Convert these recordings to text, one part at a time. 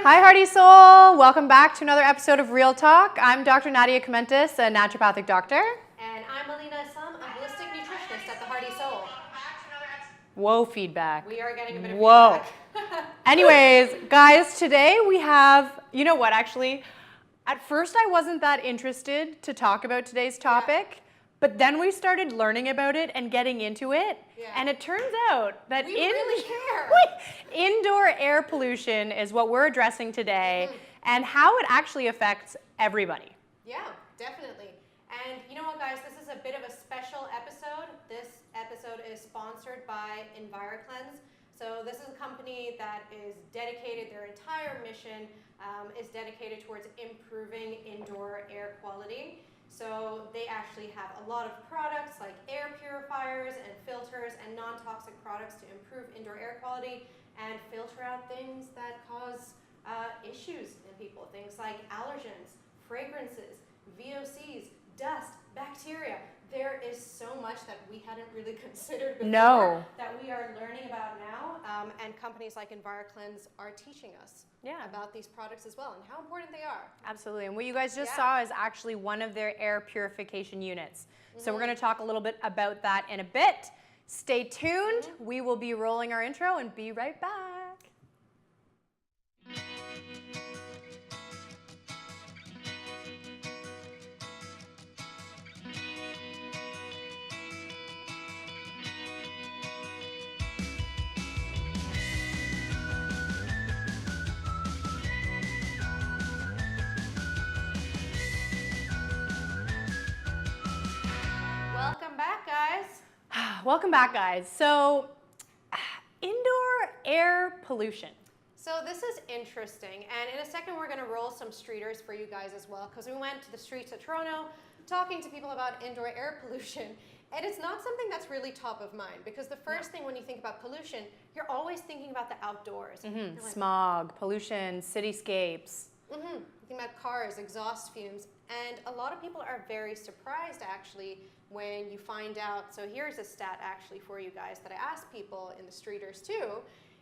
Hi, Hearty Soul. Welcome back to another episode of Real Talk. I'm Dr. Nadia Comentis, a naturopathic doctor. And I'm Alina, a holistic nutritionist at the Hearty Soul. Whoa, feedback. We are getting a bit of feedback. Anyways, guys, today we have, you know what, actually, at first I wasn't that interested to talk about today's topic, but then we started learning about it and getting into it, and it turns out that we really care. Indoor air pollution is what we're addressing today and how it actually affects everybody. Yeah, definitely. And you know what, guys, this is a bit of a special episode. This episode is sponsored by EnviroCleanse. So this is a company that is dedicated, their entire mission is dedicated towards improving indoor air quality. So they actually have a lot of products like air purifiers and filters and non-toxic products to improve indoor air quality and filter out things that cause issues in people. Things like allergens, fragrances, VOCs, dust, bacteria. There is so much that we hadn't really considered before that we are learning about now, and companies like EnviroCleanse are teaching us about these products as well and how important they are. Absolutely, and what you guys just saw is actually one of their air purification units. So we're going to talk a little bit about that in a bit. Stay tuned. We will be rolling our intro and be right back. Welcome back, guys. So, indoor air pollution. So this is interesting, and in a second we're going to roll some streeters for you guys as well, because we went to the streets of Toronto talking to people about indoor air pollution, and it's not something that's really top of mind, because the first thing when you think about pollution, you're always thinking about the outdoors. Like, smog, pollution, cityscapes. You think about cars, exhaust fumes, and a lot of people are very surprised actually when you find out. So here's a stat actually for you guys that I asked people in the streeters too,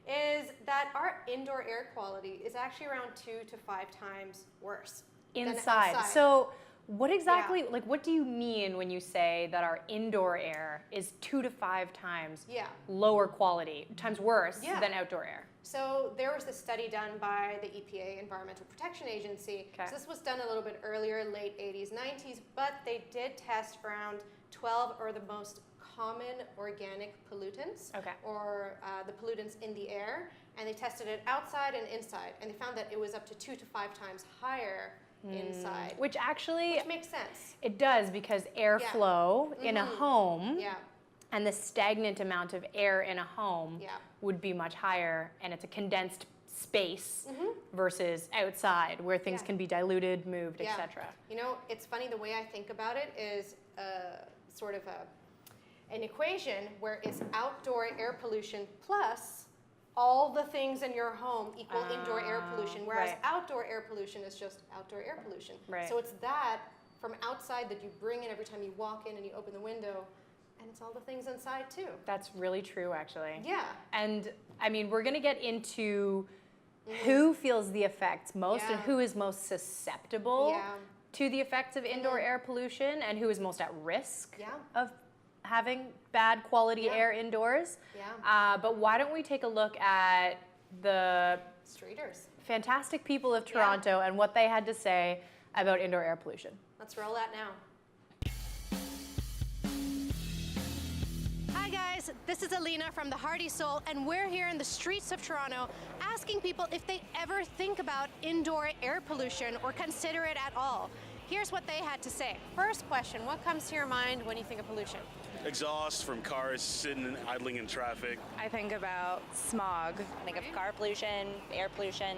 is that our indoor air quality is actually around 2 to 5 times worse Inside. than outside. So what exactly, like what do you mean when you say that our indoor air is 2 to 5 times lower quality, times worse than outdoor air? So there was this study done by the EPA, Environmental Protection Agency. So this was done a little bit earlier, late 80s, 90s, but they did test around 12 or the most common organic pollutants, or the pollutants in the air, and they tested it outside and inside, and they found that it was up to 2 to 5 times higher inside. Which makes sense. It does, because airflow in a home and the stagnant amount of air in a home would be much higher, and it's a condensed space versus outside where things can be diluted, moved, etc. You know, it's funny, the way I think about it is sort of an equation where it's outdoor air pollution plus all the things in your home equal indoor air pollution, whereas outdoor air pollution is just outdoor air pollution. So it's that from outside that you bring in every time you walk in and you open the window, and it's all the things inside too. That's really true, actually. Yeah. And I mean, we're going to get into who feels the effects most and who is most susceptible to the effects of indoor air pollution and who is most at risk of having bad quality air indoors. But why don't we take a look at the streeters, fantastic people of Toronto and what they had to say about indoor air pollution. Let's roll that now. Hi guys, this is Alina from the Hearty Soul, and we're here in the streets of Toronto asking people if they ever think about indoor air pollution or consider it at all. Here's what they had to say. First question, what comes to your mind when you think of pollution? Exhaust from cars sitting and idling in traffic. I think about smog. I think of car pollution, air pollution,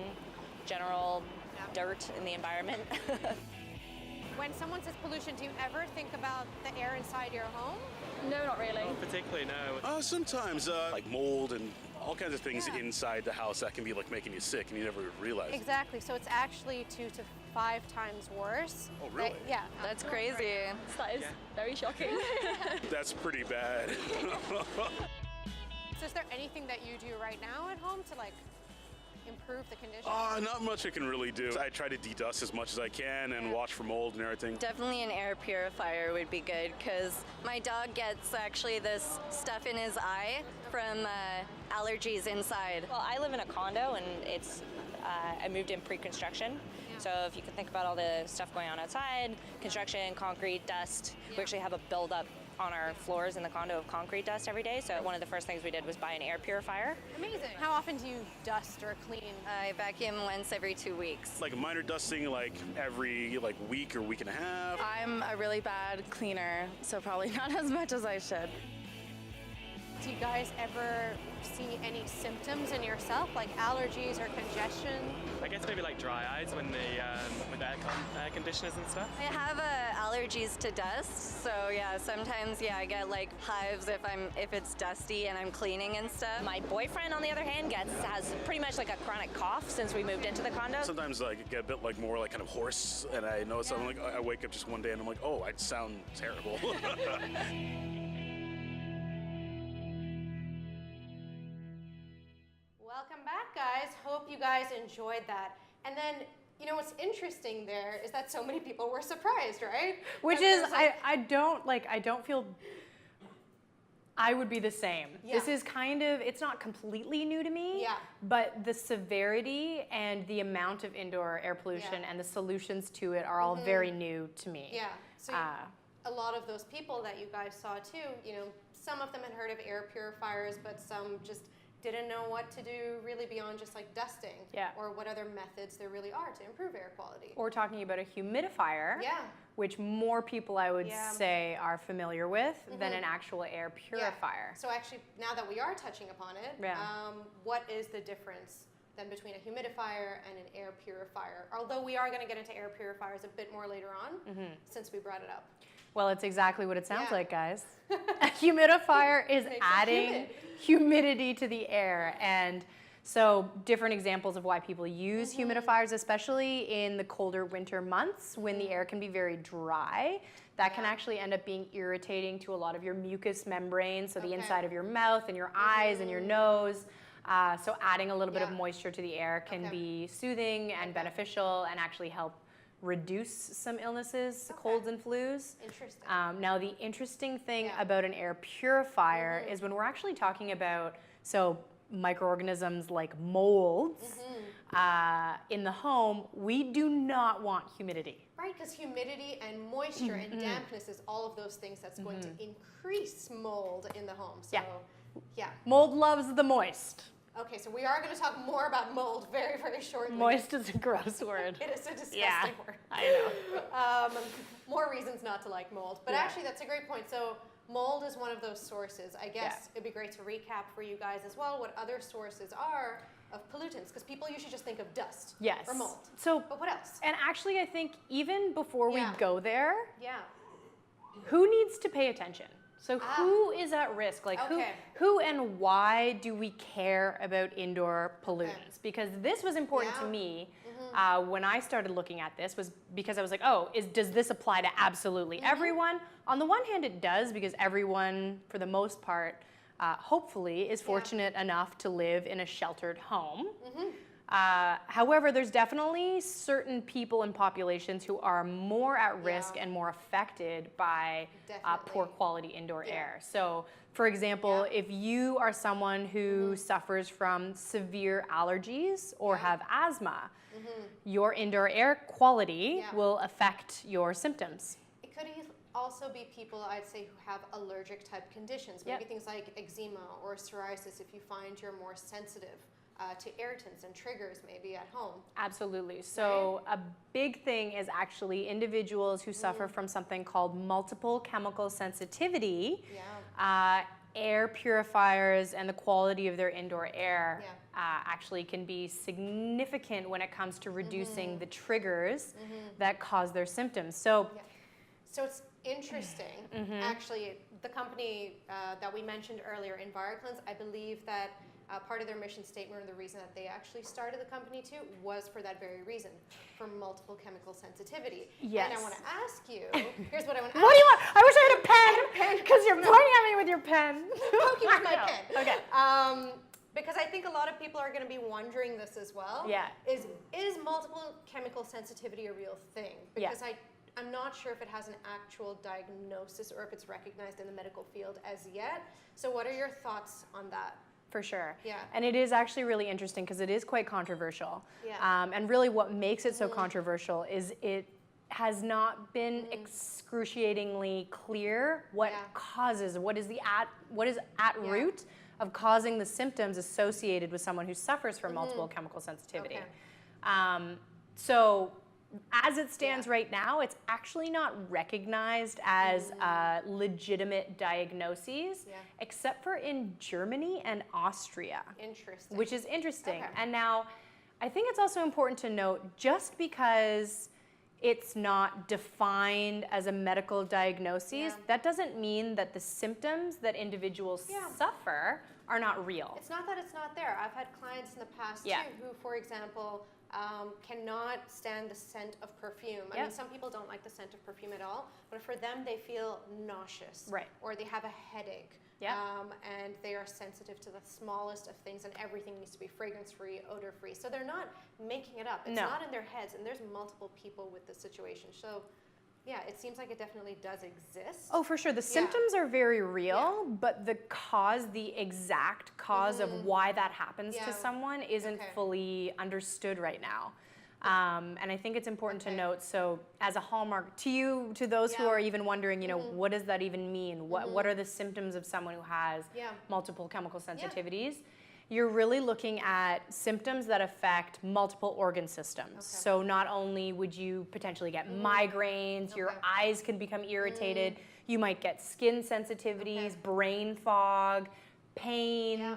general dirt in the environment. When someone says pollution, do you ever think about the air inside your home? No, not really. Not particularly, no. Sometimes like mold and all kinds of things inside the house that can be like making you sick and you never realize. Exactly, so it's actually 2 to 5 times worse. Oh, really? Yeah. That's crazy. That is very shocking. That's pretty bad. So is there anything that you do right now at home to like improve the condition? Not much I can really do. I try to de-dust as much as I can and watch for mold and everything. Definitely an air purifier would be good because my dog gets actually this stuff in his eye from allergies inside. Well, I live in a condo and I moved in pre-construction. So if you can think about all the stuff going on outside, construction, concrete, dust, we actually have a buildup on our floors in the condo of concrete dust every day. So one of the first things we did was buy an air purifier. Amazing. How often do you dust or clean? I vacuum once every 2 weeks. Like minor dusting, like every week or week and a half. I'm a really bad cleaner, so probably not as much as I should. Do you guys ever see any symptoms in yourself, like allergies or congestion? I guess maybe like dry eyes when with air conditioners and stuff. I have allergies to dust, so yeah, sometimes I get like hives if it's dusty and I'm cleaning and stuff. My boyfriend, on the other hand, has pretty much like a chronic cough since we moved into the condo. Sometimes I get a bit more kind of hoarse, and I notice I'm like, I wake up just one day and I'm like, oh, I sound terrible. Welcome back, guys. Hope you guys enjoyed that. And then, what's interesting there is that so many people were surprised, right? Which is, I don't feel, I would be the same. Yeah. This is it's not completely new to me, but the severity and the amount of indoor air pollution and the solutions to it are all very new to me. Yeah, so a lot of those people that you guys saw too, some of them had heard of air purifiers, but some just didn't know what to do really beyond just like dusting or what other methods there really are to improve air quality. Or talking about a humidifier, which more people I would say are familiar with than an actual air purifier. So actually, now that we are touching upon it, what is the difference then between a humidifier and an air purifier? Although we are going to get into air purifiers a bit more later on, since we brought it up. Well, it's exactly what it sounds like, guys. A humidifier is adding humidity to the air. And so different examples of why people use humidifiers, especially in the colder winter months when the air can be very dry. That can actually end up being irritating to a lot of your mucous membranes, so the inside of your mouth and your eyes and your nose. So adding a little bit of moisture to the air can be soothing and beneficial and actually help reduce some illnesses, colds and flus. Interesting. Now the interesting thing about an air purifier is when we're actually talking about microorganisms like molds in the home, we do not want humidity. Right, because humidity and moisture and dampness is all of those things that's going to increase mold in the home. So, Mold loves the moist. Okay, so we are going to talk more about mold very, very shortly. Moist is a gross word. It is a disgusting word. I know. More reasons not to like mold. But actually, that's a great point. So mold is one of those sources. I guess it'd be great to recap for you guys as well what other sources are of pollutants, because people usually just think of dust or mold. But what else? And actually, I think even before we go there, Yeah. who needs to pay attention? So who is at risk? Like who and why do we care about indoor pollutants? Because this was important to me when I started looking at this, was because I was like, does this apply to absolutely everyone? On the one hand, it does, because everyone, for the most part, hopefully, is fortunate enough to live in a sheltered home. However, there's definitely certain people and populations who are more at risk and more affected by poor quality indoor air. So, for example, if you are someone who suffers from severe allergies or have asthma, your indoor air quality will affect your symptoms. It could also be people, I'd say, who have allergic type conditions, maybe things like eczema or psoriasis, if you find you're more sensitive to irritants and triggers maybe at home. Absolutely. So a big thing is actually individuals who suffer from something called multiple chemical sensitivity. Air purifiers and the quality of their indoor air actually can be significant when it comes to reducing the triggers that cause their symptoms. So it's interesting. Actually, the company that we mentioned earlier, EnviroCleanse, I believe that part of their mission statement, or the reason that they actually started the company too, was for that very reason, for multiple chemical sensitivity. Yes. And I want to ask you, here's what I want to ask. What do you want? I wish I had a pen, because you're pointing at me with your pen. Poking with my pen. Okay. because I think a lot of people are going to be wondering this as well. Yeah. Is multiple chemical sensitivity a real thing? Because I'm not sure if it has an actual diagnosis or if it's recognized in the medical field as yet. So what are your thoughts on that? For sure. Yeah. And it is actually really interesting because it is quite controversial. Yeah. And really what makes it so controversial is it has not been excruciatingly clear what causes, what is at root of causing the symptoms associated with someone who suffers from multiple chemical sensitivity. Okay. So as it stands right now, it's actually not recognized as legitimate diagnoses, except for in Germany and Austria. Interesting. Which is interesting. Okay. And now, I think it's also important to note, just because it's not defined as a medical diagnosis, that doesn't mean that the symptoms that individuals suffer are not real. It's not that it's not there. I've had clients in the past too who, for example, cannot stand the scent of perfume. I mean, some people don't like the scent of perfume at all, but for them, they feel nauseous, or they have a headache, and they are sensitive to the smallest of things, and everything needs to be fragrance-free, odor-free. So they're not making it up. It's not in their heads, and there's multiple people with this situation. So yeah, it seems like it definitely does exist. Oh, for sure. The symptoms are very real, but the cause, the exact cause of why that happens to someone isn't fully understood right now. And I think it's important to note, so as a hallmark, to those who are even wondering, you know, what does that even mean? What are the symptoms of someone who has multiple chemical sensitivities? You're really looking at symptoms that affect multiple organ systems. So not only would you potentially get migraines, your eyes can become irritated, you might get skin sensitivities, brain fog, pain,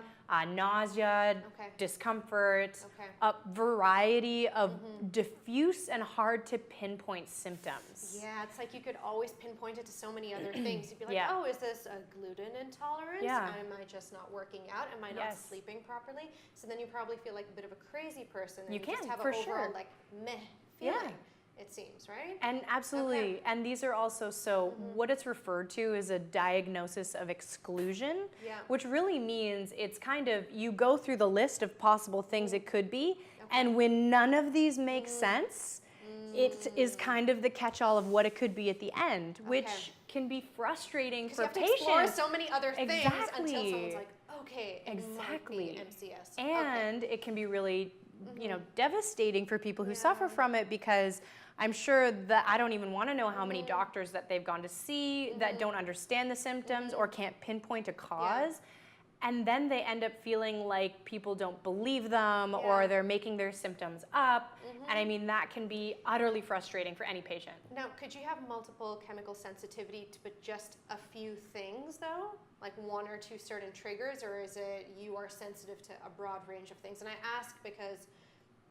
nausea, discomfort, a variety of diffuse and hard to pinpoint symptoms. Yeah, it's like you could always pinpoint it to so many other things. You'd be like, oh, is this a gluten intolerance? Am I just not working out? Am I not sleeping properly? So then you probably feel like a bit of a crazy person. And you just have an overall like meh feeling. It seems, right? And absolutely. And these are also, what it's referred to is a diagnosis of exclusion, which really means it's kind of, you go through the list of possible things it could be, and when none of these make sense, it is kind of the catch-all of what it could be at the end, which can be frustrating for patients. You have to explore so many other things until someone's like, okay, it might be MCS. And it can be really, you know, devastating for people who suffer from it, because I'm sure that I don't even want to know how many doctors that they've gone to see that don't understand the symptoms or can't pinpoint a cause. And then they end up feeling like people don't believe them or they're making their symptoms up. And I mean, that can be utterly frustrating for any patient. Now, could you have multiple chemical sensitivity to but just a few things though? Like one or two certain triggers, or is it you are sensitive to a broad range of things? And I ask because,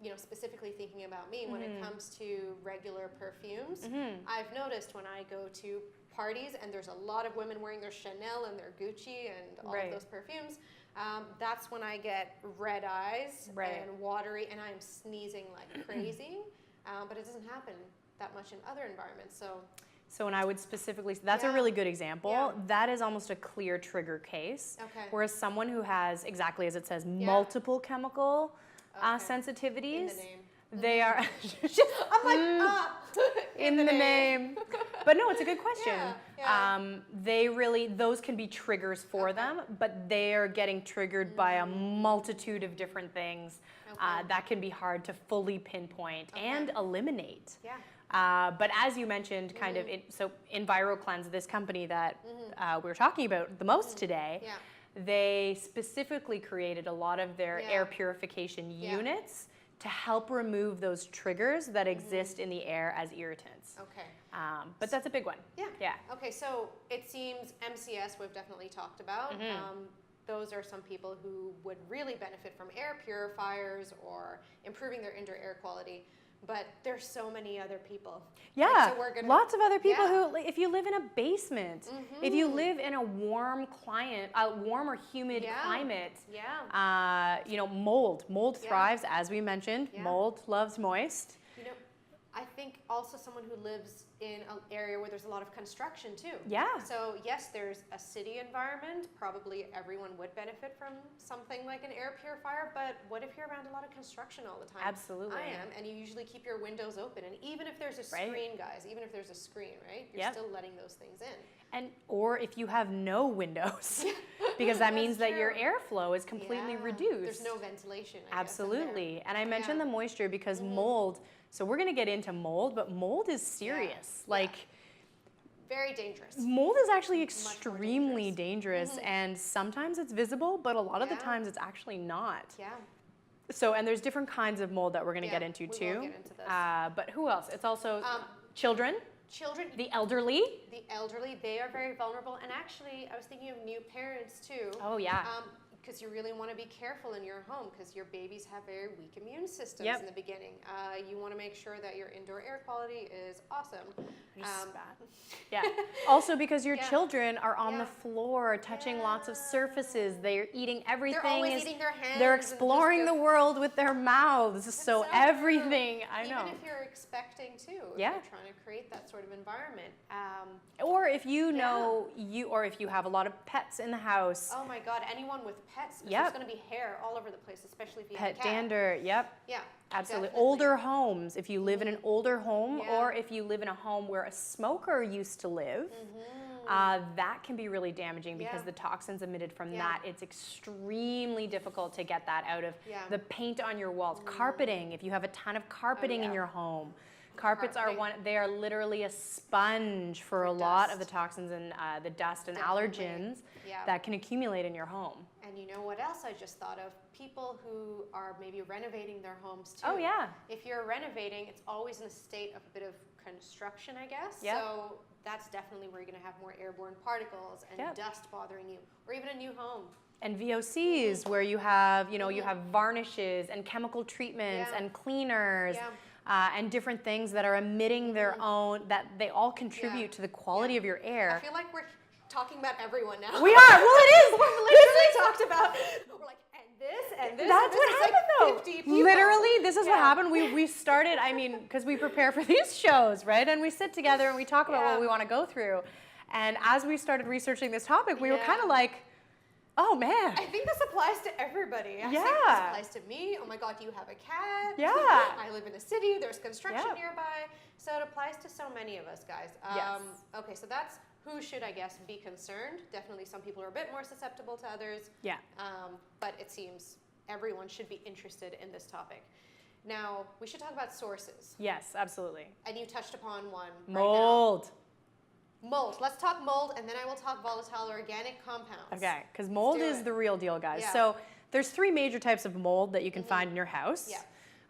you know, specifically thinking about me, when it comes to regular perfumes, I've noticed when I go to parties and there's a lot of women wearing their Chanel and their Gucci and all of those perfumes, that's when I get red eyes and watery, and I'm sneezing like crazy. But it doesn't happen that much in other environments. So when I would specifically, that's a really good example. That is almost a clear trigger case. Whereas someone who has, exactly as it says, multiple chemical sensitivities, in the name. They are I'm like, in the name. But no, it's a good question. They really, those can be triggers for them, but they are getting triggered by a multitude of different things that can be hard to fully pinpoint and eliminate. But as you mentioned, kind of, so EnviroCleanse, this company that we're talking about the most today, they specifically created a lot of their air purification units to help remove those triggers that exist in the air as irritants. But that's a big one. Okay, so it seems MCS we've definitely talked about. Those are some people who would really benefit from air purifiers or improving their indoor air quality. But there's so many other people. So lots of other people who, if you live in a basement, if you live in a warm climate, a warm or humid climate, you know, mold thrives, as we mentioned. Mold loves moist. You know, I think also someone who lives in an area where there's a lot of construction too. Yeah. So yes, there's a city environment. Probably everyone would benefit from something like an air purifier, but what if you're around a lot of construction all the time? Absolutely. I am, and you usually keep your windows open. And even if there's a screen, guys, even if there's a screen, right? You're still letting those things in. And or if you have no windows, because that means that your airflow is completely reduced. There's no ventilation. I Absolutely. guess, And I mentioned the moisture because mold. So we're going to get into mold, but mold is serious. Like very dangerous. mold is actually extremely dangerous, and sometimes it's visible, but a lot of the times it's actually not. Yeah. So, and there's different kinds of mold that we're going to get into too. We will get into this. But who else? It's also children. Children, The elderly. they are very vulnerable. And actually, I was thinking of new parents too. Oh, yeah. Because you really want to be careful in your home because your babies have very weak immune systems in the beginning. You want to make sure that your indoor air quality is awesome. Yeah. Also because your children are on the floor, touching lots of surfaces. They're eating everything. They're always eating their hands. They're exploring the world with their mouths. So everything, I know. Even if you're expecting to. If Yeah. you're trying to create that sort of environment. Or if you know or if you have a lot of pets in the house. Oh my God, anyone with pets, Yep. there's going to be hair all over the place, especially if you have a Pet cat. dander, yep. Yeah. Absolutely. Definitely. Older homes, if you live in an older home Yeah. or if you live in a home where a smoker used to live, that can be really damaging because the toxins emitted from that, it's extremely difficult to get that out of the paint on your walls. Carpeting, if you have a ton of carpeting in your home. Carpets are they are literally a sponge for a lot of the toxins and the dust and allergens that can accumulate in your home. And you know what else I just thought of? People who are maybe renovating their homes too. Oh, yeah. If you're renovating, it's always in a state of a bit of construction, I guess. Yep. So that's definitely where you're going to have more airborne particles and dust bothering you, or even a new home. And VOCs, where you have, you have varnishes and chemical treatments and cleaners. And different things that are emitting their own, that they all contribute to the quality of your air. I feel like we're talking about everyone now. We are. Well, it is. We're literally talked about. We're like, and this, and this. That's and this what is happened, like though. 50 people. Literally, this is what happened. We started. I mean, because we prepare for these shows, right? And we sit together and we talk about what we want to go through. And as we started researching this topic, we were kind of like, oh man. I think this applies to everybody. I think this applies to me. Oh my God, do you have a cat? Yeah. I live in a city. There's construction nearby. So it applies to so many of us, guys. Yes. Okay, so that's who should, I guess, be concerned. Definitely some people are a bit more susceptible to others. Yeah. But it seems everyone should be interested in this topic. Now, we should talk about sources. Yes, absolutely. And you touched upon one. Mold. Right now. Mold. Let's talk mold, and then I will talk volatile organic compounds. Okay, because mold is the real deal, guys. Yeah. So there's 3 major types of mold that you can find in your house. Yeah.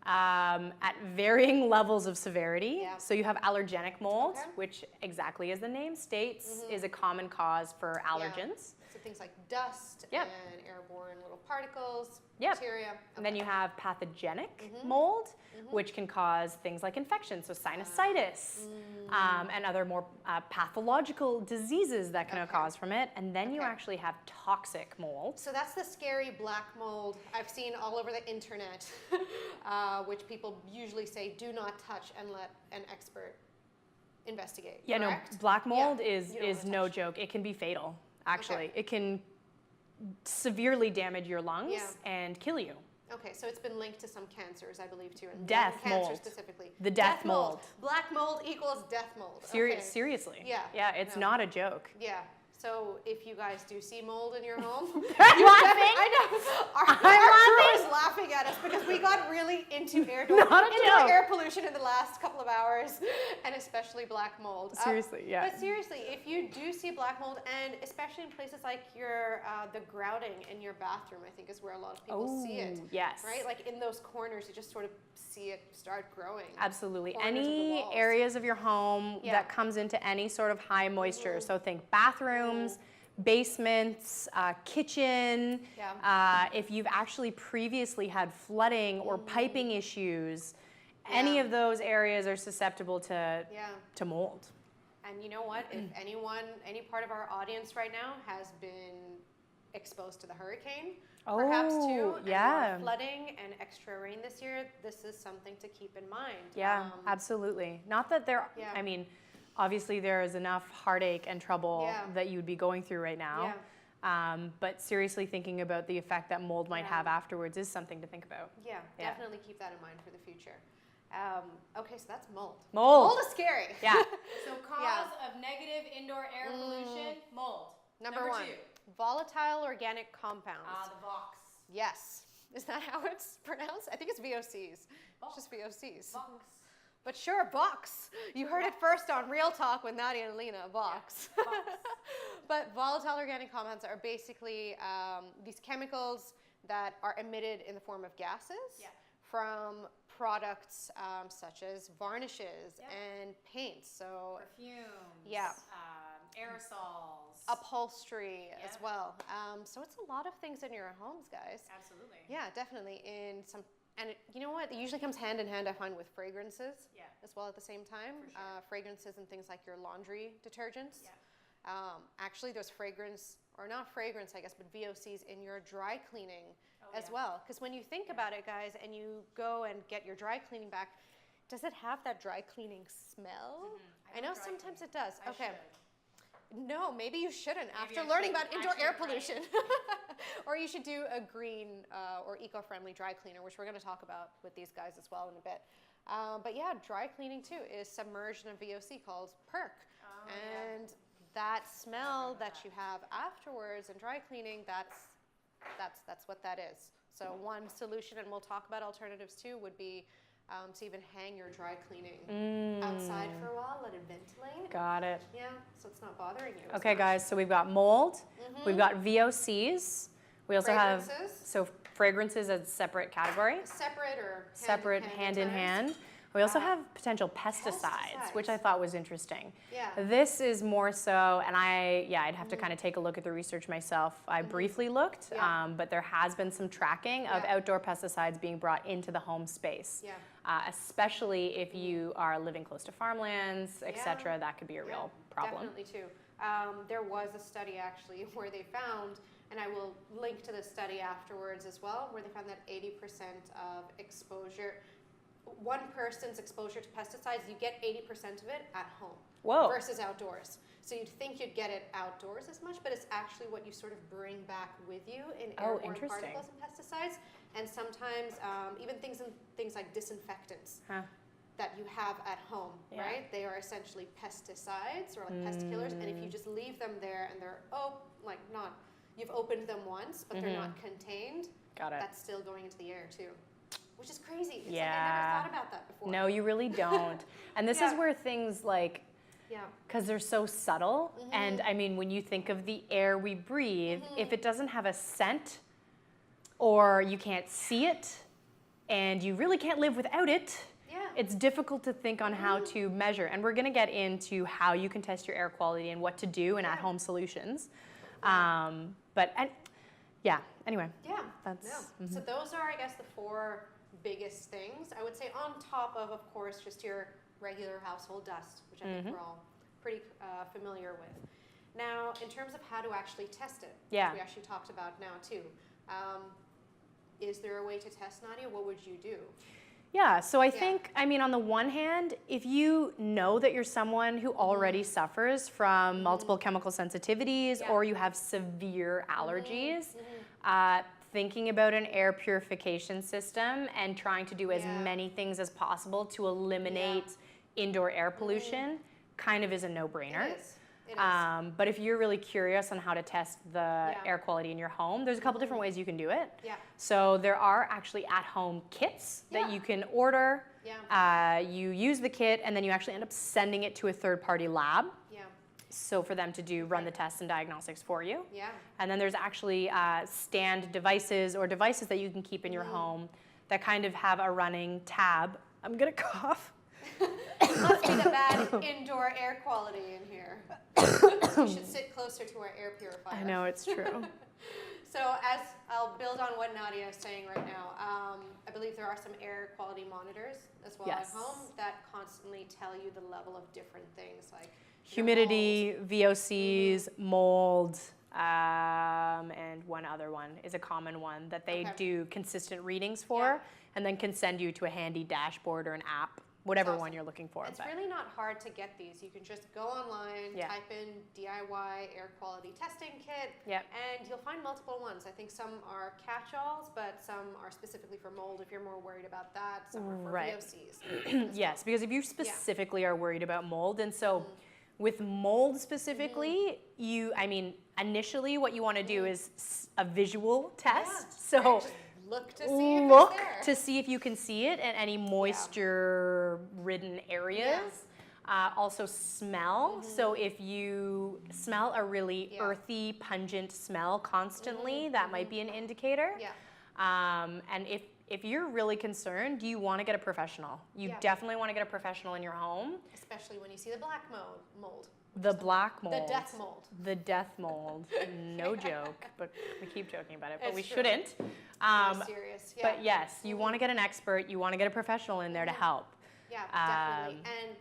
At varying levels of severity. Yeah. So you have allergenic mold, which exactly as the name states is a common cause for allergens. So things like dust Yep. and airborne little particles, Yep. bacteria. And then you have pathogenic mold, which can cause things like infections, so sinusitis, and other more pathological diseases that can cause from it. And then you actually have toxic mold. So that's the scary black mold I've seen all over the internet, which people usually say do not touch and let an expert investigate. Yeah, correct? no, black mold You don't is wanna no touch. joke. It can be fatal, actually. It can severely damage your lungs and kill you. Okay, so it's been linked to some cancers, I believe, too. And Death cancer mold. specifically. The death mold. Black mold equals death mold. Okay. Seriously. Yeah. Yeah, it's No. not a joke. Yeah. So if you guys do see mold in your home, I'm laughing. I know. Our crew is laughing at us because we got really into indoor air pollution in the last couple of hours, and especially black mold. Seriously, yeah. But seriously, if you do see black mold, and especially in places like your the grouting in your bathroom, I think is where a lot of people see it. Yes. Right? Like in those corners, you just sort of see it start growing. Absolutely. Corners of the Any walls. areas of your home that comes into any sort of high moisture. So think bathrooms, basements, kitchen. If you've actually previously had flooding or piping issues, any of those areas are susceptible to mold. And you know what? If anyone, any part of our audience right now has been exposed to the hurricane. Perhaps too, and yeah. flooding and extra rain this year, this is something to keep in mind. Yeah, absolutely. Not that there, I mean, obviously there is enough heartache and trouble that you'd be going through right now. But seriously thinking about the effect that mold might have afterwards is something to think about. Yeah, definitely keep that in mind for the future. Okay, so that's mold. Mold. Mold is scary. Yeah. So cause of negative indoor air pollution, mold. Number 1, volatile organic compounds. The VOCs. Yes. Is that how it's pronounced? I think it's VOCs. It's just VOCs. VOCs. But sure, Vox. You heard it first on Real Talk with Nadia and Alina, Vox. Yeah, Vox. But volatile organic compounds are basically these chemicals that are emitted in the form of gases from products such as varnishes and paints. So perfumes, aerosols, upholstery as well. So it's a lot of things in your homes, guys. Absolutely. Yeah, definitely. And you know what? It usually comes hand in hand, I find, with fragrances as well at the same time. Sure. Fragrances and things like your laundry detergents. Yeah. Actually, there's fragrance, or not fragrance, I guess, but VOCs in your dry cleaning as well. Because when you think about it, guys, and you go and get your dry cleaning back, does it have that dry cleaning smell? I know sometimes it does. Okay. No, maybe you shouldn't after learning about indoor air pollution. Or you should do a green or eco-friendly dry cleaner, which we're going to talk about with these guys as well in a bit. But yeah, dry cleaning too is submerged in a VOC called PERC. And that smell that you have afterwards in dry cleaning, that's what that is. So one solution, and we'll talk about alternatives too, would be to even hang your dry cleaning outside for a while, let it ventilate. Got it. Yeah, so it's not bothering you. Okay, guys, so we've got mold, we've got VOCs, we also have fragrances as a separate category. Separate hand in hand. We also have potential pesticides, which I thought was interesting. Yeah. This is more so, and I'd have to kind of take a look at the research myself. I briefly looked, but there has been some tracking of outdoor pesticides being brought into the home space. Yeah. Especially if you are living close to farmlands, etc. That could be a real problem. Definitely too. There was a study actually where they found, and I will link to the study afterwards as well, where they found that 80% of exposure, one person's exposure to pesticides, you get 80% of it at home versus outdoors. So you'd think you'd get it outdoors as much, but it's actually what you sort of bring back with you in airborne particles and pesticides. And sometimes even things like disinfectants that you have at home, right? They are essentially pesticides or like pest killers. And if you just leave them there and they're you've opened them once, but they're not contained, that's still going into the air too. Which is crazy. It's like I never thought about that before. No, you really don't. And this is where things like, because they're so subtle, and I mean, when you think of the air we breathe, if it doesn't have a scent, or you can't see it, and you really can't live without it, it's difficult to think on how to measure. And we're gonna get into how you can test your air quality and what to do in at-home solutions. Anyway. Yeah, So those are, I guess, the 4 biggest things. I would say on top of course, just your regular household dust, which I think we're all pretty familiar with. Now, in terms of how to actually test it, which we actually talked about now too, is there a way to test, Nadia? What would you do? Yeah, so I think, I mean, on the one hand, if you know that you're someone who already suffers from multiple chemical sensitivities or you have severe allergies, thinking about an air purification system and trying to do as many things as possible to eliminate indoor air pollution kind of is a no-brainer. It is. But if you're really curious on how to test the air quality in your home, there's a couple different ways you can do it. Yeah. So there are actually at-home kits that you can order. Yeah. You use the kit and then you actually end up sending it to a third-party lab. So for them to run the tests and diagnostics for you. Yeah. And then there's actually stand devices or devices that you can keep in your home that kind of have a running tab. I'm gonna cough. It must be the bad indoor air quality in here. You should sit closer to our air purifier. I know, it's true. So as I'll build on what Nadia is saying right now, I believe there are some air quality monitors as well at home that constantly tell you the level of different things like humidity, VOCs, mold, and one other one is a common one that they do consistent readings for, and then can send you to a handy dashboard or an app, whatever one you're looking for. It's really not hard to get these. You can just go online, type in DIY air quality testing kit, and you'll find multiple ones. I think some are catch-alls, but some are specifically for mold if you're more worried about that. Some are for VOCs. Yes, because if you specifically are worried about mold, and so with mold specifically, initially what you want to do is a visual test. So look to see if you can see it in any moisture-ridden areas. Also smell. So if you smell a really earthy, pungent smell constantly, that might be an indicator. And if you're really concerned, you want to get a professional. You definitely want to get a professional in your home. Especially when you see the black mold. The black mold. The death mold. The death mold. No joke, but we keep joking about it, but we shouldn't. Serious. But yes, you want to get an expert, you want to get a professional in there to help. Yeah, definitely. And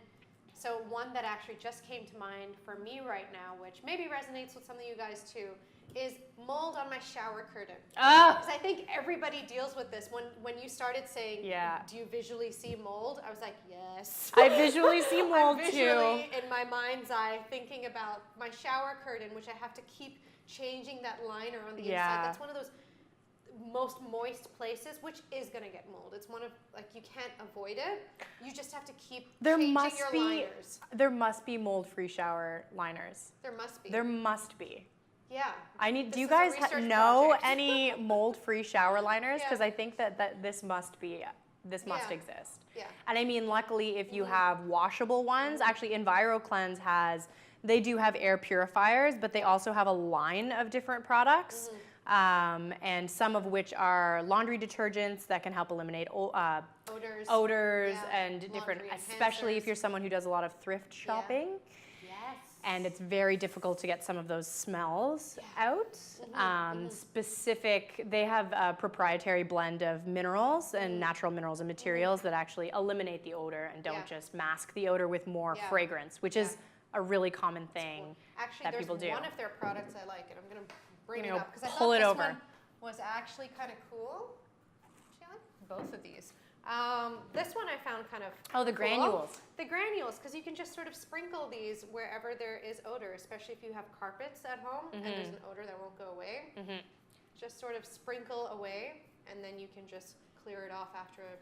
so one that actually just came to mind for me right now, which maybe resonates with some of you guys too, is mold on my shower curtain. Because I think everybody deals with this. When you started saying, do you visually see mold? I was like, yes. I visually see mold I'm visually, in my mind's eye, thinking about my shower curtain, which I have to keep changing that liner on the inside. That's one of those most moist places, which is going to get mold. It's one of, you can't avoid it. You just have to keep changing your liners. There must be mold-free shower liners. There must be. There must be. Yeah. Do you guys know any mold-free shower liners? Because I think that this must exist. Yeah. And luckily, if you have washable ones, actually EnviroCleanse they do have air purifiers, but they also have a line of different products. And some of which are laundry detergents that can help eliminate odors and different, especially if you're someone who does a lot of thrift shopping. And it's very difficult to get some of those smells out. They have a proprietary blend of minerals and natural minerals and materials that actually eliminate the odor and don't just mask the odor with more fragrance, which is a really common thing that people do. Actually, there's one of their products I like, and I'm going to bring it up because I pull thought it this over. one was actually kind of cool. Actually, I like both of these. This one I found kind of the granules. The granules, because you can just sort of sprinkle these wherever there is odor, especially if you have carpets at home and there's an odor that won't go away. Just sort of sprinkle away, and then you can just clear it off after a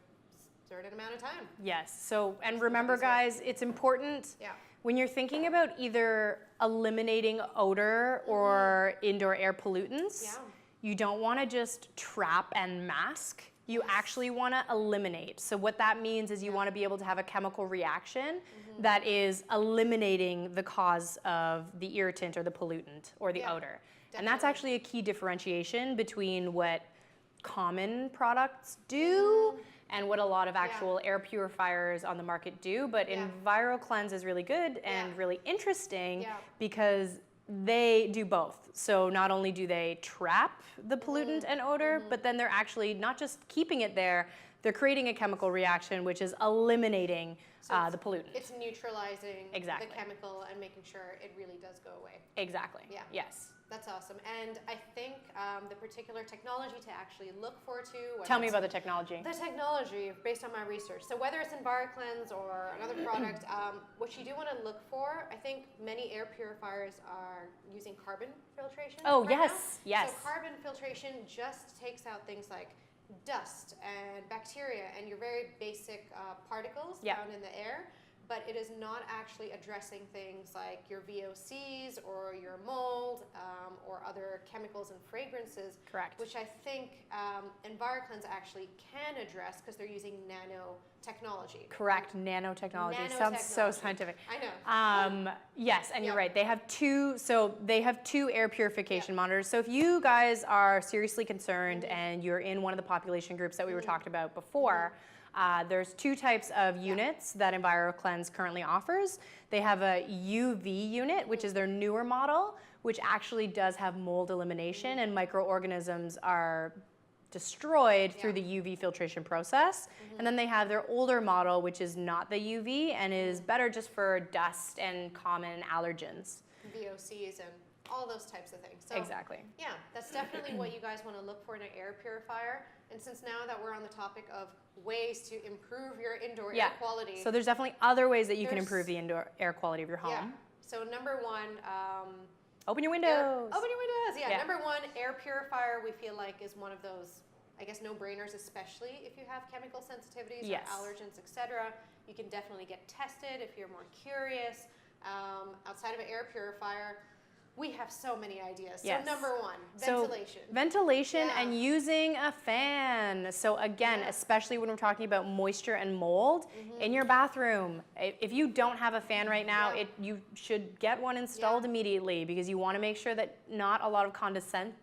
certain amount of time. Yes. So, and remember, guys, it's important when you're thinking about either eliminating odor or indoor air pollutants, you don't want to just trap and mask. You actually want to eliminate. So what that means is you want to be able to have a chemical reaction that is eliminating the cause of the irritant or the pollutant or the odor. Definitely. And that's actually a key differentiation between what common products do and what a lot of actual air purifiers on the market do. But EnviroCleanse is really good and really interesting because they do both. So not only do they trap the pollutant and odor, but then they're actually not just keeping it there, they're creating a chemical reaction which is eliminating the pollutant. It's neutralizing the chemical and making sure it really does go away. Exactly. Yeah. Yes. That's awesome. And I think the particular technology to actually look for too. Tell me about the technology. The technology, based on my research. So whether it's EnviroCleanse or another product, what you do want to look for, I think many air purifiers are using carbon filtration. Oh, right yes. now. Yes. So carbon filtration just takes out things like dust and bacteria and your very basic particles found in the air. But it is not actually addressing things like your VOCs or your mold or other chemicals and fragrances. Correct. Which I think EnviroCleanse actually can address because they're using nanotechnology. Correct. Nanotechnology. Sounds so scientific. I know. Yes, and you're right. They have two air purification monitors. So if you guys are seriously concerned and you're in one of the population groups that we were talking about before, there's two types of units that EnviroCleanse currently offers. They have a UV unit, which is their newer model, which actually does have mold elimination and microorganisms are destroyed through the UV filtration process. And then they have their older model, which is not the UV and is better just for dust and common allergens. VOCs and all those types of things. So, Exactly. yeah, that's definitely what you guys want to look for in an air purifier. And since now that we're on the topic of ways to improve your indoor air quality. So there's definitely other ways that you can improve the indoor air quality of your home. Yeah. So number one, open your windows. Open your windows. Yeah. Number one, air purifier we feel like is one of those, I guess, no-brainers, especially if you have chemical sensitivities or allergens, etc. You can definitely get tested if you're more curious. Outside of an air purifier, we have so many ideas. So number one, ventilation. So ventilation and using a fan. So again, especially when we're talking about moisture and mold in your bathroom, if you don't have a fan right now, you should get one installed immediately, because you want to make sure that not a lot of condensation.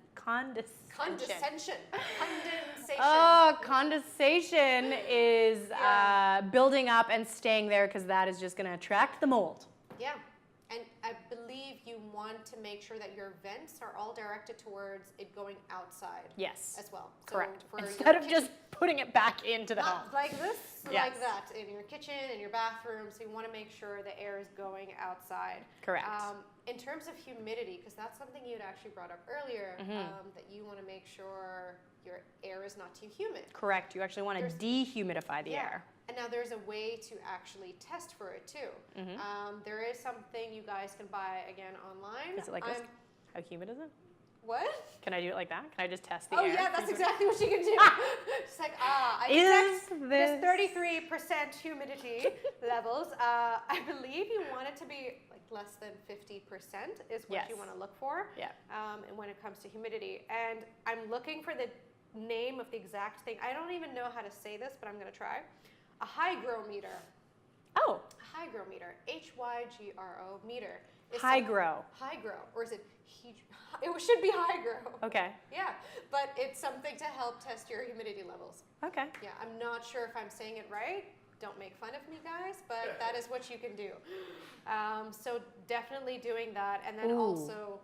Oh, condensation is building up and staying there, because that is just going to attract the mold. Yeah. And I believe you want to make sure that your vents are all directed towards it going outside. Yes. As well. So correct. For Instead of just putting it back into the home. Not like this, like that, in your kitchen, in your bathroom. So you want to make sure the air is going outside. Correct. In terms of humidity, because that's something you had actually brought up earlier, that you want to make sure your air is not too humid. Correct. You actually want to dehumidify the air. And now there's a way to actually test for it too. There is something you guys can buy, again, online. Is it like this? How humid is it? What? Can I do it like that? Can I just test the air? Oh yeah, that's exactly what you can do. Just like, I detect this 33% humidity levels. I believe you want it to be like less than 50% is what you want to look for. Yeah. And when it comes to humidity. And I'm looking for the name of the exact thing. I don't even know how to say this, but I'm going to try. A hygrometer. Oh. A hygrometer. HYGRO meter. Hygro. Hygro. Or is it it should be hygro. Okay. Yeah. But it's something to help test your humidity levels. Okay. Yeah. I'm not sure if I'm saying it right. Don't make fun of me, guys, but that is what you can do. So definitely doing that. And then also...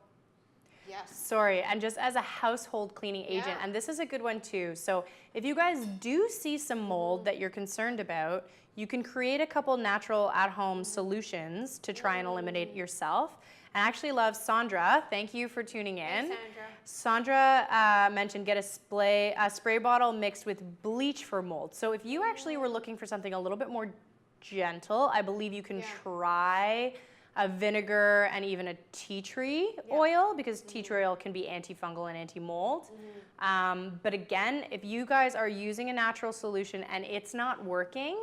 Yes. Sorry, and just as a household cleaning agent, and this is a good one too. So if you guys do see some mold that you're concerned about, you can create a couple natural at-home solutions to try and eliminate it yourself. And I actually love Sandra. Thank you for tuning in. Hey, Sandra mentioned get a spray bottle mixed with bleach for mold. So if you actually were looking for something a little bit more gentle, I believe you can try a vinegar and even a tea tree oil, because tea tree oil can be antifungal and anti-mold. But again, if you guys are using a natural solution and it's not working,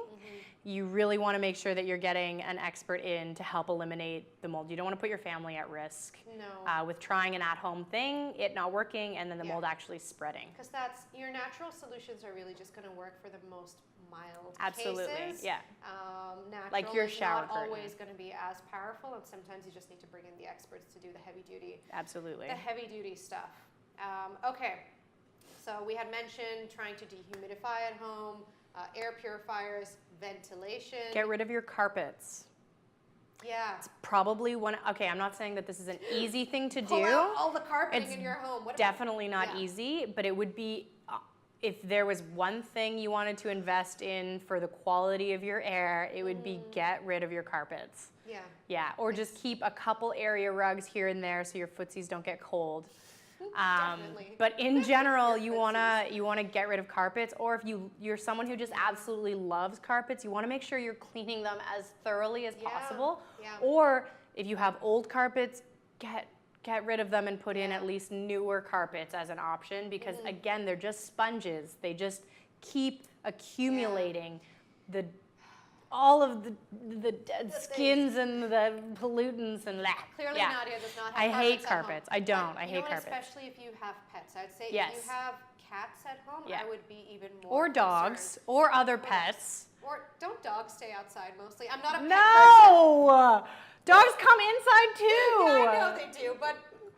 you really want to make sure that you're getting an expert in to help eliminate the mold. You don't want to put your family at risk with trying an at-home thing, it not working, and then the mold actually spreading. Because that's, your natural solutions are really just going to work for the most mild cases. Yeah. Natural like your shower is not curtain. always going to be as powerful, and sometimes you just need to bring in the experts to do the heavy duty. Absolutely. The heavy duty stuff. Okay, so we had mentioned trying to dehumidify at home, air purifiers, ventilation. Get rid of your carpets. Yeah. It's probably one. Okay, I'm not saying that this is an easy thing to Pull do. out all the carpeting It's in your home. What definitely not easy, but it would be. If there was one thing you wanted to invest in for the quality of your air, it would be get rid of your carpets. Yeah. Yeah, or just keep a couple area rugs here and there so your footsies don't get cold. Definitely. But in general, you wanna get rid of carpets, or if you're someone who just absolutely loves carpets, you wanna make sure you're cleaning them as thoroughly as possible. Yeah. Or if you have old carpets, get rid of them and put in at least newer carpets as an option, because again, they're just sponges. They just keep accumulating all of the dead skins and the pollutants and that. Clearly, Nadia does not have I carpets hate at carpets. home. I don't. But I hate carpets. Especially if you have pets. I'd say Yes. if you have cats at home, I would be even more Or dogs, concerned. or other pets. Or don't dogs stay outside mostly? I'm not a pet person. No! Dogs come inside too. Yeah, I know they do, but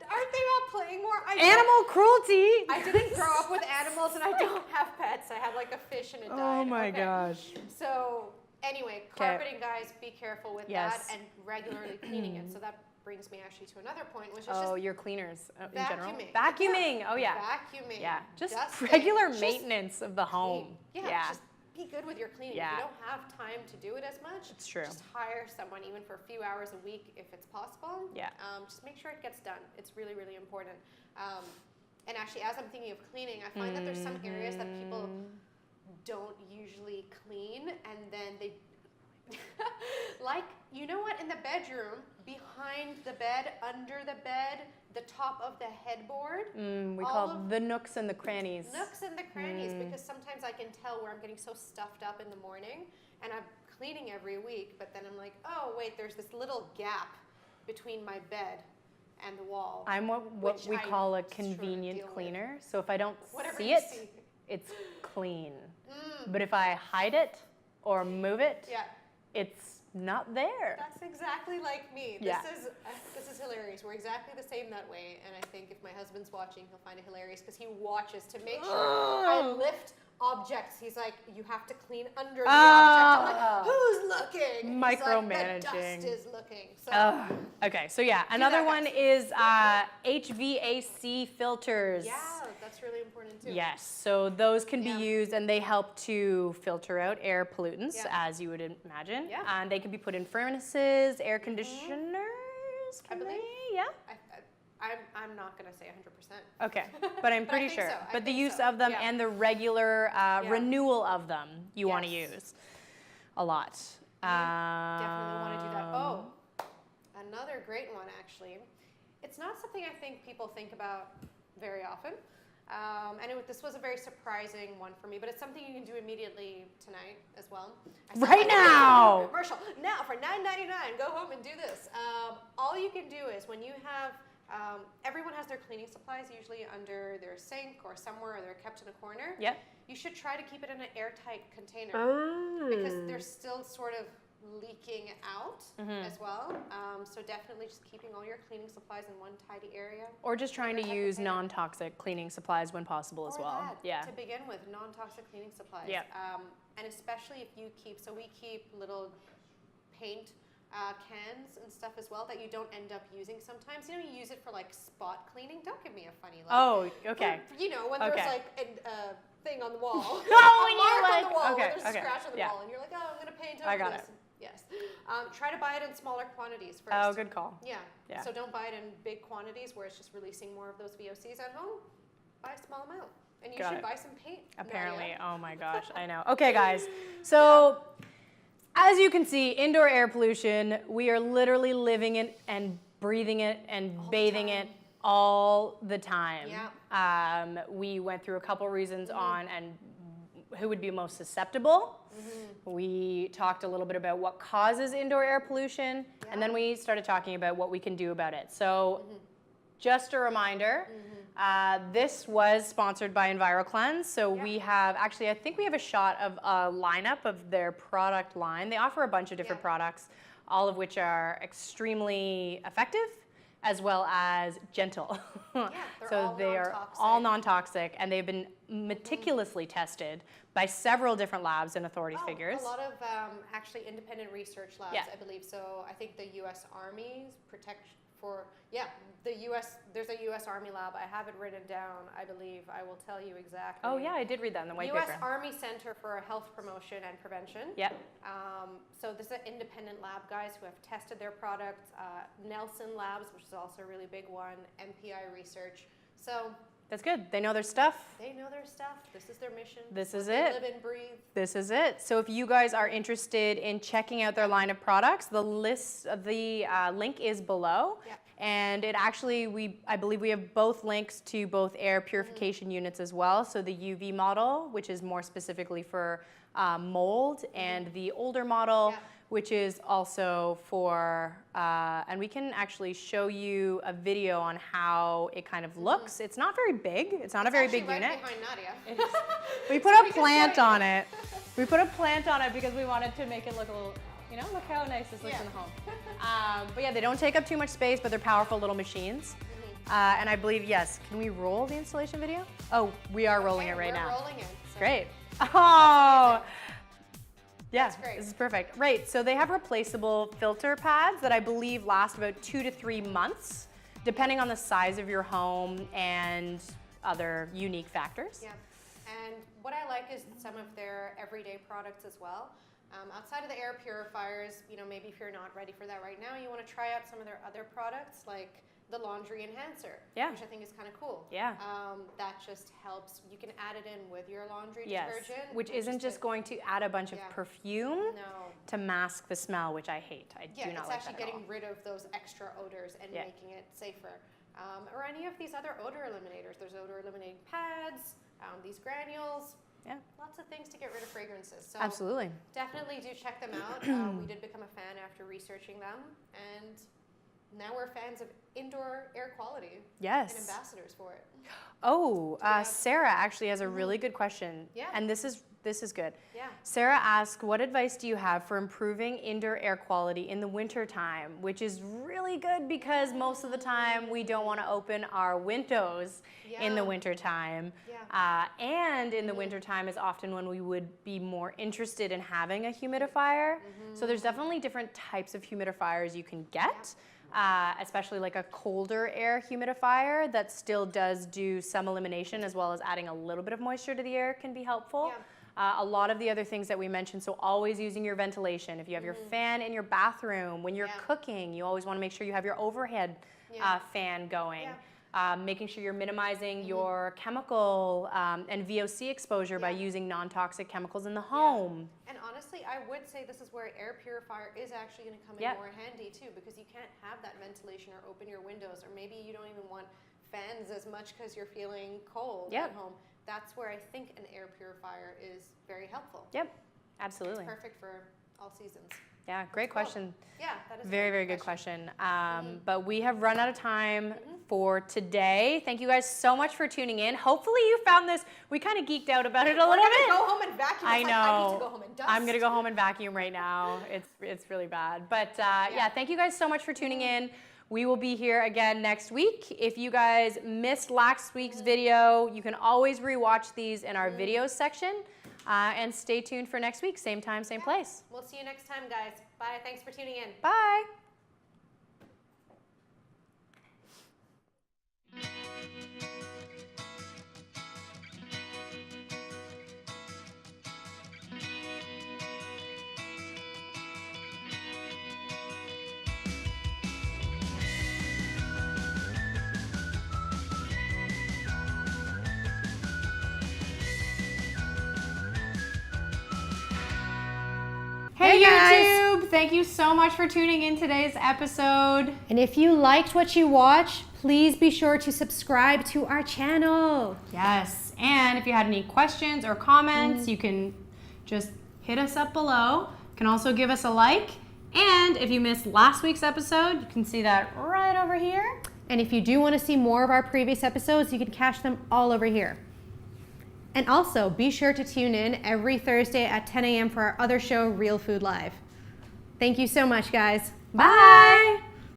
aren't they not playing more? Animal cruelty. I didn't grow up with animals, and I don't have pets. I have like a fish and it died. Oh my gosh. So anyway, carpeting, guys, be careful with Yes. that and regularly cleaning it. So that brings me actually to another point, which is Oh, just your cleaners in general. vacuuming. Vacuuming. Oh yeah. Vacuuming. Yeah. Just dusting, regular just maintenance of the home. Yeah. Just be good with your cleaning. Yeah. If you don't have time to do it as much, It's true. just hire someone, even for a few hours a week if it's possible. Yeah. Just make sure it gets done. It's really, really important. And actually, as I'm thinking of cleaning, I find that there's some areas that people don't usually clean, and then they like, you know what, in the bedroom, behind the bed, under the bed, the top of the headboard. We call it the nooks and the crannies. Nooks and the crannies, because sometimes I can tell where I'm getting so stuffed up in the morning, and I'm cleaning every week, but then I'm like, oh wait, there's this little gap between my bed and the wall. I'm what we call a convenient cleaner. So if I don't see it, it's clean. But if I hide it or move it, it's not there. That's exactly like me. This is hilarious. We're exactly the same that way, and I think if my husband's watching, he'll find it hilarious because he watches to make sure I lift objects. He's like, you have to clean under the object. I'm like, who's looking? Micromanaging. He's like, the dust is looking. So, okay, so yeah, another one is HVAC filters. yeah, that's really important too. Yes, so those can be used, and they help to filter out air pollutants, as you would imagine. Yeah. And they can be put in furnaces, air conditioners. I believe. Yeah. I'm not going to say 100%. Okay, but I'm But I pretty think sure. so. I But the think use so. of them Yeah. and the regular renewal of them, you want to Yes. use a lot. Definitely want to do that. Oh, another great one actually. It's not something I think people think about very often. This was a very surprising one for me, but it's something you can do immediately tonight as well. Right now! Commercial. Now for $9.99, go home and do this. All you can do is when you have, everyone has their cleaning supplies usually under their sink or somewhere, or they're kept in a corner. Yep. You should try to keep it in an airtight container Oh. because they're still sort of leaking out as well. So definitely just keeping all your cleaning supplies in one tidy area. Or just trying to use non-toxic cleaning supplies when possible as Or well. that, Yeah. to begin with, non-toxic cleaning supplies. Yeah. And especially if you keep, so we keep little paint cans and stuff as well that you don't end up using sometimes. You know, you use it for like spot cleaning. Don't give me a funny look. Oh, okay. But, you know, when there's like a thing on the wall. Oh, a mark like, on the wall, okay, when there's a scratch on the yeah. wall, and you're like, oh, I'm going to paint over I got this. it. Yes. Try to buy it in smaller quantities first. Oh, good call. Yeah. Yeah. So don't buy it in big quantities where it's just releasing more of those VOCs at home. Buy a small amount. And you Got should it. buy some paint. Apparently. Nadia. Oh my gosh, I know. Okay, guys. So, as you can see, indoor air pollution, we are literally living it and breathing it and bathing it all the time. Yeah. We went through a couple reasons on and who would be most susceptible. We talked a little bit about what causes indoor air pollution, and then we started talking about what we can do about it. So, just a reminder, this was sponsored by EnviroCleanse. So we have, actually, I think we have a shot of a lineup of their product line. They offer a bunch of different products, all of which are extremely effective as well as gentle. So they are all non-toxic, and they've been meticulously tested by several different labs and authorities figures. A lot of actually independent research labs, I believe. So I think the U.S. Army's there's a U.S. Army lab. I have it written down, I believe. I will tell you exactly. Oh yeah, I did read that in the white U.S. paper. Army Center for Health Promotion and Prevention. Yep. So this is an independent lab, guys, who have tested their products. Nelson Labs, which is also a really big one. MPI Research. So that's good. They know their stuff. they know their stuff. This is their mission. This is They it. live and breathe. This is it. So if you guys are interested in checking out their line of products, the link is below. Yep. And it actually, I believe we have both links to both air purification units as well. So the UV model, which is more specifically for mold, and the older model, which is also for, and we can actually show you a video on how it kind of looks. It's not very big. It's not a very big unit. Right behind Nadia. We put a plant on it. We put a plant on it because we wanted to make it look a little, look how nice this looks in the home. But yeah, they don't take up too much space, but they're powerful little machines. And I believe, yes, can we roll the installation video? Oh, we are rolling it right now. We're rolling it. So. Great. Oh, yeah, great. this is perfect. Right, so they have replaceable filter pads that I believe last about 2 to 3 months, depending on the size of your home and other unique factors. Yeah. And what I like is some of their everyday products as well. Outside of the air purifiers, you know, maybe if you're not ready for that right now, you want to try out some of their other products like the laundry enhancer, which I think is kind of cool. Yeah. That just helps. You can add it in with your laundry Yes, detergent. which isn't just going to add a bunch of perfume No. to mask the smell, which I hate. I do not like that at all. Yeah, it's actually getting rid of those extra odors and making it safer. Or any of these other odor eliminators. There's odor eliminating pads, these granules. Yeah. Lots of things to get rid of fragrances. So Absolutely. definitely do check them out. We did become a fan after researching them, and now we're fans of indoor air quality. Yes. And ambassadors for it. Oh, Sarah actually has a really good question. Yeah. And this is good. Yeah. Sarah asked, what advice do you have for improving indoor air quality in the winter time? Which is really good because most of the time we don't want to open our windows in the winter time. Yeah. And in the winter time is often when we would be more interested in having a humidifier. So there's definitely different types of humidifiers you can get. Especially like a colder air humidifier that still does do some elimination as well as adding a little bit of moisture to the air can be helpful. A lot of the other things that we mentioned, so always using your ventilation. If you have your fan in your bathroom, when you're cooking, you always want to make sure you have your overhead fan going. Making sure you're minimizing your chemical and VOC exposure by using non-toxic chemicals in the home. And honestly, I would say this is where air purifier is actually going to come in more handy too, because you can't have that ventilation or open your windows, or maybe you don't even want fans as much because you're feeling cold at home. That's where I think an air purifier is very helpful. Yep, absolutely. It's perfect for all seasons. Yeah, great question. Yeah, that is a very good question. But we have run out of time for today. Thank you guys so much for tuning in. Hopefully you found this. We kind of geeked out about it a little bit. We're gonna go home and vacuum. I know. I need to go home and dust. I'm gonna go home and vacuum right now. It's really bad. But yeah, thank you guys so much for tuning in. We will be here again next week. If you guys missed last week's video, you can always rewatch these in our videos section. And stay tuned for next week. Same time, same place. We'll see you next time, guys. Bye. Thanks for tuning in. Bye. Hey YouTube! Thank you so much for tuning in today's episode. And if you liked what you watched, please be sure to subscribe to our channel. Yes, and if you had any questions or comments, you can just hit us up below. You can also give us a like. And if you missed last week's episode, you can see that right over here. And if you do want to see more of our previous episodes, you can catch them all over here. And also, be sure to tune in every Thursday at 10 a.m. for our other show, Real Food Live. Thank you so much, guys. Bye.